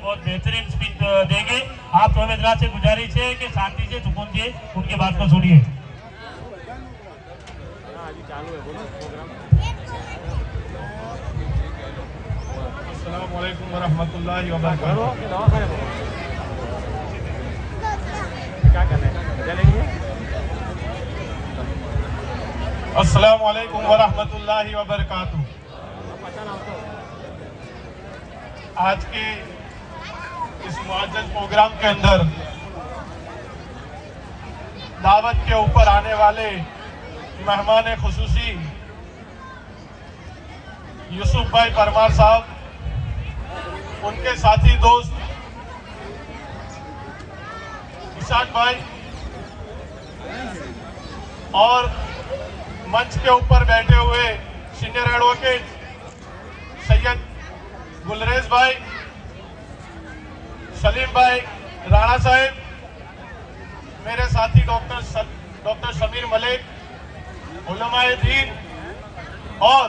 बहुत बेहतरीन स्पीच देंगे। आप हमें से गुजारिश है कि शांति से सुकून से उनकी बात को सुनिए। अस्सलाम वालेकुम वरहमतुल्लाहि वबरकातुहू। अस्सलाम वालेकुम वरहमतुल्लाहि वबरकातुहू। आज के इस मुअज्जज प्रोग्राम के अंदर दावत के ऊपर आने वाले मेहमान खुसूसी यूसुफ भाई परमार साहब, उनके साथी दोस्त इसाक भाई और मंच के ऊपर बैठे हुए सीनियर एडवोकेट सैयद गुलरेज भाई, सलीम भाई, राणा साहब, मेरे साथी डॉक्टर शमीर मलिक, उलमाए दीन और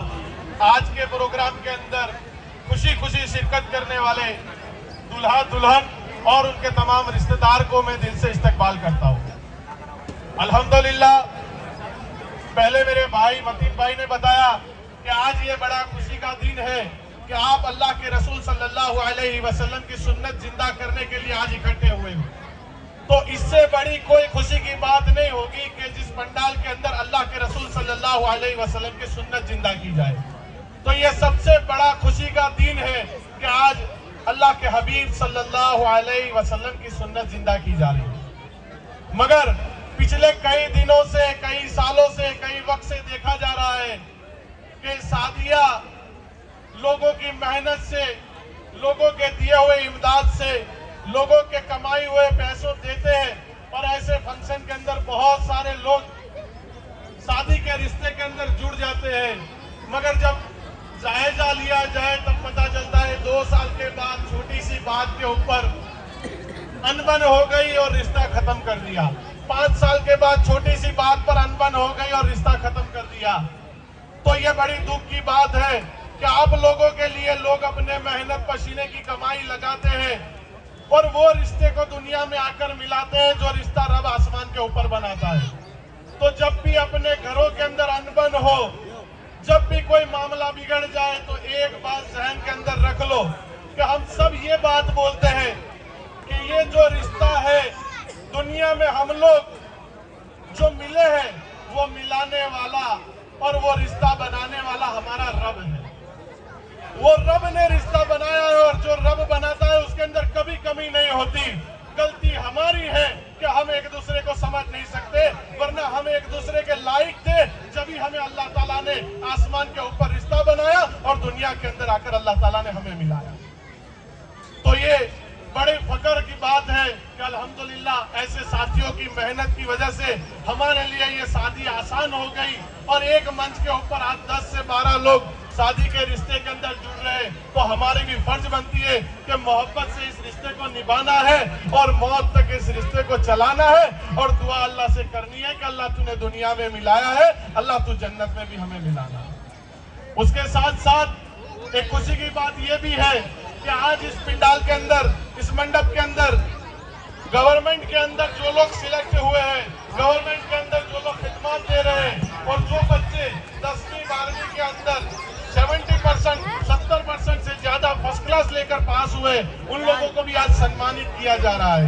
आज के प्रोग्राम के अंदर खुशी खुशी शिरकत करने वाले दूल्हा दुल्हन और उनके तमाम रिश्तेदार को मैं दिल से इस्तकबाल करता हूं। अल्हम्दुलिल्लाह, पहले मेरे भाई मतीन भाई ने बताया कि आज ये बड़ा खुशी का दिन है कि आप अल्लाह के रसूल सल्लल्लाहु अलैहि वसल्लम की सुन्नत जिंदा करने के लिए आज इकट्ठे हुए हो। तो इससे बड़ी कोई खुशी की बात नहीं होगी कि जिस पंडाल के अंदर अल्लाह के रसूल सल्लल्लाहु अलैहि वसल्लम की सुन्नत जिंदा की जाए। तो ये सबसे बड़ा खुशी का दिन है कि आज अल्लाह के हबीब सल्लल्लाहु अलैहि वसल्लम की सुन्नत जिंदा की जा रही है। मगर पिछले कई दिनों से, कई सालों से, कई वक्त से देखा जा रहा है कि शादियां लोगों की मेहनत से, लोगों के दिए हुए इमदाद से, लोगों के कमाई हुए पैसों देते हैं और ऐसे फंक्शन के अंदर बहुत सारे लोग शादी के रिश्ते के अंदर जुड़ जाते हैं। मगर जब जायजा लिया जाए तब पता चलता है 2 साल के बाद छोटी सी बात के ऊपर अनबन हो गई और रिश्ता खत्म कर दिया। 5 साल के बाद छोटी सी बात पर अनबन हो गई और रिश्ता खत्म कर दिया। तो ये बड़ी दुख की बात है कि आप लोगों के लिए लोग अपने मेहनत पसीने की कमाई लगाते हैं और वो रिश्ते को दुनिया में आकर मिलाते हैं जो रिश्ता रब आसमान के ऊपर बनाता है। तो जब भी अपने घरों के अंदर अनबन हो, जब भी कोई मामला बिगड़ जाए, तो एक बात जहन के अंदर रख लो कि हम सब ये बात बोलते हैं कि ये जो रिश्ता है दुनिया में हम लोग जो मिले हैं वो मिलाने वाला और वो रिश्ता बनाने वाला हमारा रब है। वो रब ने रिश्ता बनाया है और जो रब बनाता है उसके अंदर कभी कमी नहीं होती। गलती हमारी है कि हम एक दूसरे को समझ नहीं सकते, वरना हम एक दूसरे के लायक थे जब हमें अल्लाह ताला ने आसमान के ऊपर रिश्ता बनाया और दुनिया के अंदर आकर अल्लाह ताला ने हमें मिलाया। तो ये बड़े फख्र की बात है कि अल्हम्दुलिल्लाह ऐसे साथियों की मेहनत की वजह से हमारे लिए ये शादी आसान हो गई और एक मंच के ऊपर आज 10 से 12 लोग शादी के रिश्ते के अंदर जुड़ रहे हैं। तो हमारी भी फर्ज बनती है कि मोहब्बत से इस रिश्ते को निभाना है और मौत तक इस रिश्ते को चलाना है और दुआ अल्लाह से करनी है कि अल्लाह तूने दुनिया में मिलाया है, अल्लाह तू जन्नत में भी हमें मिलाना है। उसके साथ साथ एक खुशी की बात यह भी है कि आज इस पंडाल के अंदर, इस मंडप के अंदर गवर्नमेंट के अंदर जो लोग सिलेक्ट हुए हैं, गवर्नमेंट के अंदर जो लोग खिदमत दे रहे हैं और जो बच्चे 10वीं 12वीं के अंदर 70% 70% से ज्यादा फर्स्ट क्लास लेकर पास हुए, उन लोगों को भी आज सम्मानित किया जा रहा है।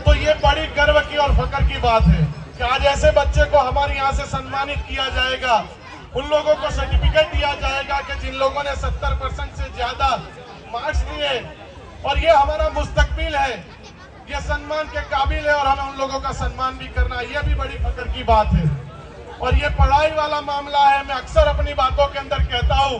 तो ये बड़ी गर्व की और फख्र की बात है कि आज ऐसे बच्चे को हमारे यहाँ से सम्मानित किया जाएगा। उन लोगों को सर्टिफिकेट दिया जाएगा कि जिन लोगों ने 70% से ज्यादा मार्क्स दिए और ये हमारा मुस्तकबिल है, ये सम्मान के काबिल है और हमें उन लोगों का सम्मान भी करना, ये भी बड़ी फख्र की बात है। और ये पढ़ाई वाला मामला है। मैं अक्सर अपनी बातों के अंदर कहता हूँ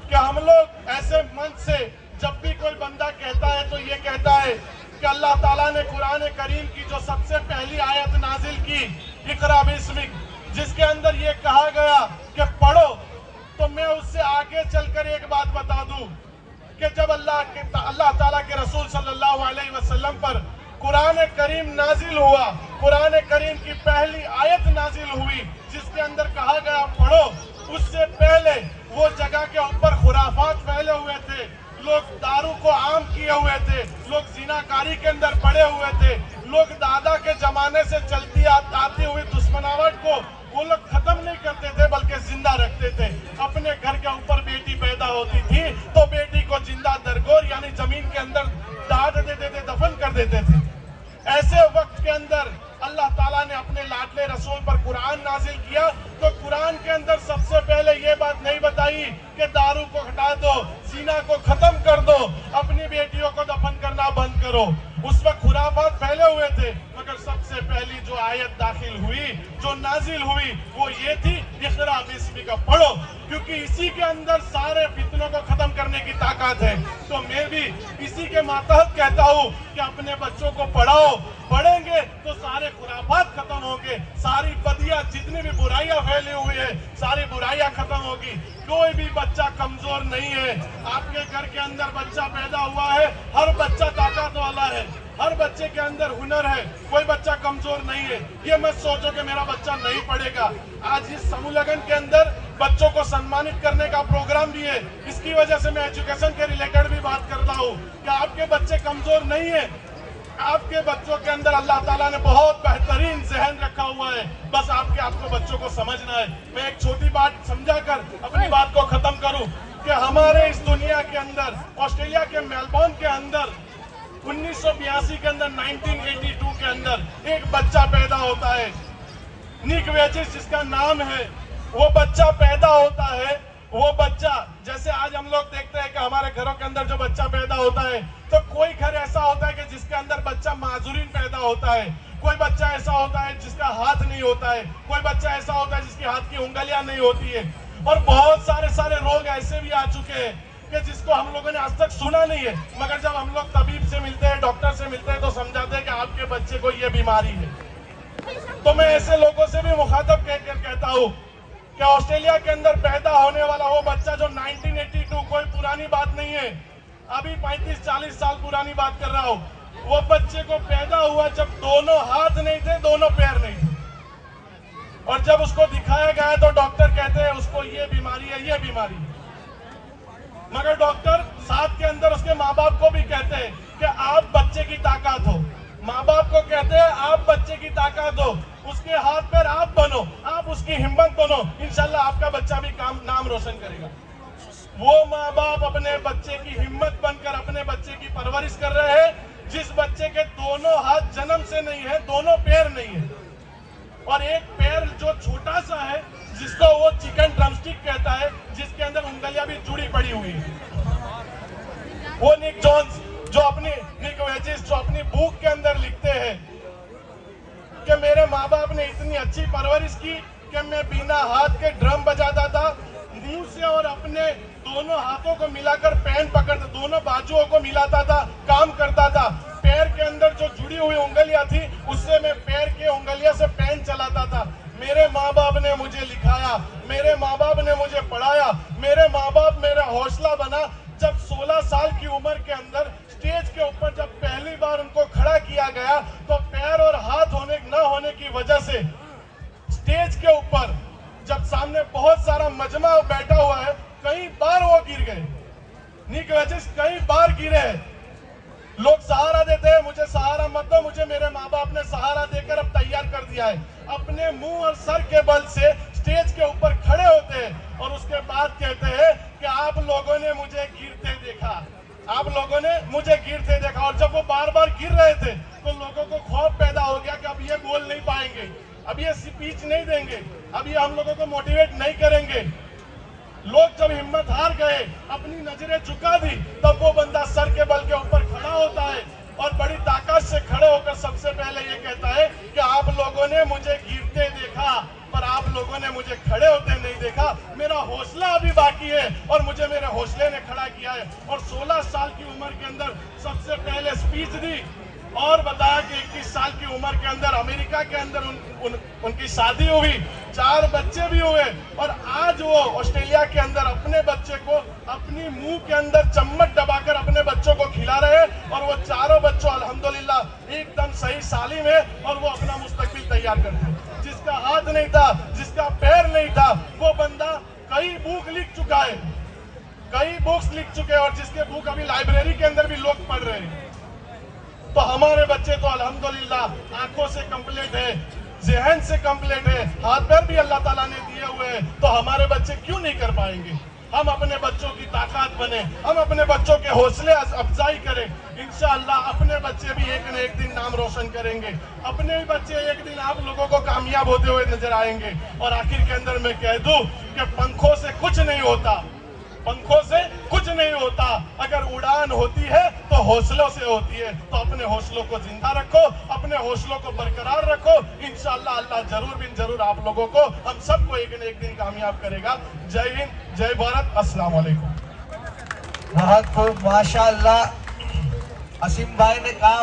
कि हम लोग ऐसे मंच से जब भी कोई बंदा कहता है तो ये कहता है कि अल्लाह ताला ने कुरान करीम की जो सबसे पहली आयत नाजिल की, इक़रा बिस्मिक, जिसके अंदर ये कहा गया कि पढ़ो, तो मैं उससे आगे चलकर एक बात बता दूं कि जब अल्लाह ताला के रसूल सल्लल्लाहु अलैहि वसल्लम पर कुरान करीम नाजिल हुआ, कुरान करीम की पहली आयत नाजिल हुई जिसके अंदर कहा गया पढ़ो, उससे पहले वो जगह के ऊपर खुराफात फैले हुए थे, लोग दारू को आम किए हुए थे, लोग जिनाकारी के अंदर पड़े हुए थे, लोग दादा के जमाने से चलती आती हुई दुश्मनावट को वो लोग खत्म नहीं करते थे बल्कि जिंदा रखते थे। अपने घर के ऊपर बेटी पैदा होती थी तो बेटी को जिंदा दरगोर यानी जमीन के अंदर दाट देते थे, दफन कर देते थे। ऐसे वक्त के अंदर अल्लाह ताला ने अपने लाडले रसूल पर कुरान नाजिल किया तो कुरान के अंदर सबसे पहले ये बात नहीं बताई कि दारू को हटा दो, जीना को खत्म कर दो, अपनी बेटियों को दफन करना बंद करो। उस वक्त खुराफात फैले हुए थे, मगर सबसे पहली जो आयत दाखिल हुई, जो नाजिल हुई, वो ये थी इक़रा बिस्मिक पढ़ो, क्योंकि इसी के अंदर सारे फितनों को खत्म करने की ताकत है। तो मैं भी इसी के मातहत कहता हूँ कि अपने बच्चों को पढ़ाओ, पढ़ेंगे तो सारे खुराफात खत्म होंगे, सारी बदियां जितनी भी बुराइयां फैली हुई है सारी बुराइयां खत्म होगी। कोई भी बच्चा कमजोर नहीं है। आपके घर के अंदर बच्चा पैदा हुआ है, हर बच्चा ताकत वाला है, हर बच्चे के अंदर हुनर है, कोई बच्चा कमजोर नहीं है। ये मत सोचो कि मेरा बच्चा नहीं पढ़ेगा। आज इस समूह लगन के अंदर बच्चों को सम्मानित करने का प्रोग्राम भी है। इसकी वजह से मैं एजुकेशन के रिलेटेड भी बात करता हूँ कि आपके बच्चे कमजोर नहीं है, आपके बच्चों के अंदर अल्लाह ताला ने बहुत बेहतरीन जहन रखा हुआ है, बस आपको बच्चों को समझना है। मैं एक छोटी बात समझाकर अपनी बात को खत्म करूं कि हमारे इस दुनिया के अंदर ऑस्ट्रेलिया के मेलबोर्न के अंदर 1982 के अंदर 1982 के अंदर एक बच्चा पैदा होता है, निक वेजिस जिसका नाम है। वो बच्चा पैदा होता है, वो बच्चा जैसे आज हम लोग देखते हैं कि हमारे घरों के अंदर जो बच्चा पैदा होता है तो कोई घर ऐसा होता है कि जिसके अंदर बच्चा माजूरीन पैदा होता है, कोई बच्चा ऐसा होता है जिसका हाथ नहीं होता है, कोई बच्चा ऐसा होता है जिसकी हाथ की उंगलियां नहीं होती है, और बहुत सारे रोग ऐसे भी आ चुके हैं कि जिसको हम लोगों ने आज तक सुना नहीं है, मगर जब हम लोग तबीब से मिलते हैं, डॉक्टर से मिलते हैं तो समझाते हैं कि आपके बच्चे को ये बीमारी है। तो मैं ऐसे लोगों से भी मुखातब कहकर कहता हूँ कि ऑस्ट्रेलिया के अंदर पैदा होने वाला वो बच्चा जो 1982, कोई पुरानी बात नहीं है, अभी 35-40 साल पुरानी बात कर रहा हूँ, वो बच्चे को पैदा हुआ जब दोनों हाथ नहीं थे, दोनों पैर नहीं थे, और जब उसको दिखाया गया तो डॉक्टर कहते हैं उसको ये बीमारी है, ये बीमारी है। मगर डॉक्टर साथ के अंदर उसके माँ बाप को भी कहते हैं कि आप बच्चे की ताकत हो, माँ बाप को कहते हैं आप बच्चे की ताकत हो, उसके हाथ पैर आप बनो, आप उसकी हिम्मत बनो, इंशाल्लाह आपका बच्चा भी नाम रोशन करेगा। वो माँ बाप अपने बच्चे की हिम्मत बनकर अपने बच्चे की परवरिश कर रहे हैं, जिस बच्चे के दोनों हाथ जन्म से नहीं है, दोनों पैर नहीं है, और एक पैर जो छोटा सा है जिसको वो चिकन ड्रमस्टिक कहता है, जिसके अंदर उंगलियां भी जुड़ी पड़ी हुई है। वो निक जोन्स जो अपनी बुक के अंदर लिखते हैं कि मेरे माँ बाप ने इतनी अच्छी परवरिश की कि मैं बिना हाथ के ड्रम बजाता था, मुंह से और अपने दोनों हाथों को मिलाकर पेन पकड़ता, दोनों बाजुओं को मिलाता था, काम करता था। पैर के अंदर जो जुड़ी हुई उंगलियां थी उससे मैं पैर की उंगलियों से पेन चलाता था। मेरे माँ बाप ने मुझे लिखाया, मेरे माँ बाप ने मुझे पढ़ाया, मेरे माँ बाप मेरा हौसला बना। जब 16 साल की उम्र के अंदर स्टेज के ऊपर जब पहली बार उनको खड़ा किया गया तो पैर और हाथ न होने की वजह से स्टेज के ऊपर जब सामने बहुत सारा मजमा बैठा हुआ है, कई बार वो गिर गए, निक वेजिस कई बार गिरे हैं। लोग सहारा देते हैं, मुझे सहारा मत दो, मुझे मेरे माँ बाप ने सहारा देकर अब तैयार कर दिया है। अपने मुंह और सर के बल से स्टेज के ऊपर खड़े होते हैं और उसके बाद कहते हैं कि आप लोगों ने मुझे गिरते देखा, आप लोगों ने मुझे गिरते देखा। और जब वो बार बार गिर रहे थे तो लोगों को खौफ पैदा हो गया कि अब ये बोल नहीं पाएंगे, अब ये स्पीच नहीं देंगे, अब ये हम लोगों को मोटिवेट नहीं करेंगे। लोग जब हिम्मत हार गए, अपनी नजरें झुका दी, तब वो बंदा सर के बल के ऊपर खड़ा होता है और बड़ी ताकत से खड़े होकर सबसे पहले ये कहता है कि आप लोगों ने मुझे गिरते देखा पर आप लोगों ने मुझे खड़े होते नहीं देखा। मेरा हौसला अभी बाकी है और मुझे मेरे हौसले ने खड़ा किया है। और 16 साल की उम्र के अंदर सबसे पहले स्पीच दी और बताया कि 21 साल की उम्र के अंदर अमेरिका के अंदर उनकी शादी हुई, 4 बच्चे भी हुए, और आज वो ऑस्ट्रेलिया के अंदर अपने बच्चे को अपनी मुंह के अंदर चम्मच दबाकर अपने बच्चों को खिला रहे हैं। और वो चारों बच्चों अल्हम्दुलिल्लाह एकदम सही सालिम है और वो अपना मुस्तकबिल तैयार करते हैं। जिसका हाथ नहीं था, जिसका पैर नहीं था, वो बंदा कई बुक लिख चुका है, कई बुक्स लिख चुके हैं और जिसके बुक अभी लाइब्रेरी के अंदर भी लोग पढ़ रहे हैं। तो हमारे बच्चे तो अल्हम्दुलिल्लाह आंखों से कंप्लीट है, जहन से कंप्लीट है, हाथ पैर भी अल्लाह ताला ने दिए हुए हैं। तो हमारे बच्चे क्यों नहीं कर पाएंगे? हम अपने बच्चों की ताकत बने, हम अपने बच्चों के हौसले अफजाई करें। इंशाअल्लाह अपने बच्चे भी एक न एक दिन नाम रोशन करेंगे, अपने भी बच्चे एक दिन आप लोगों को कामयाब होते हुए नजर आएंगे। और आखिर के अंदर मैं कह दूं कि पंखों से कुछ नहीं होता, पंखों से कुछ नहीं होता। अगर उड़ान होती है तो हौसलों से होती है। तो अपने हौसलों को जिंदा रखो, अपने हौसलों को बरकरार रखो। इंशाअल्लाह अल्लाह जरूर बिन जरूर आप लोगों को, हम सबको एक न एक दिन कामयाब करेगा। जय हिंद, जय भारत, अस्सलाम वालेकुम। बहुत खूब, माशाअल्लाह। असीम भाई ने कहा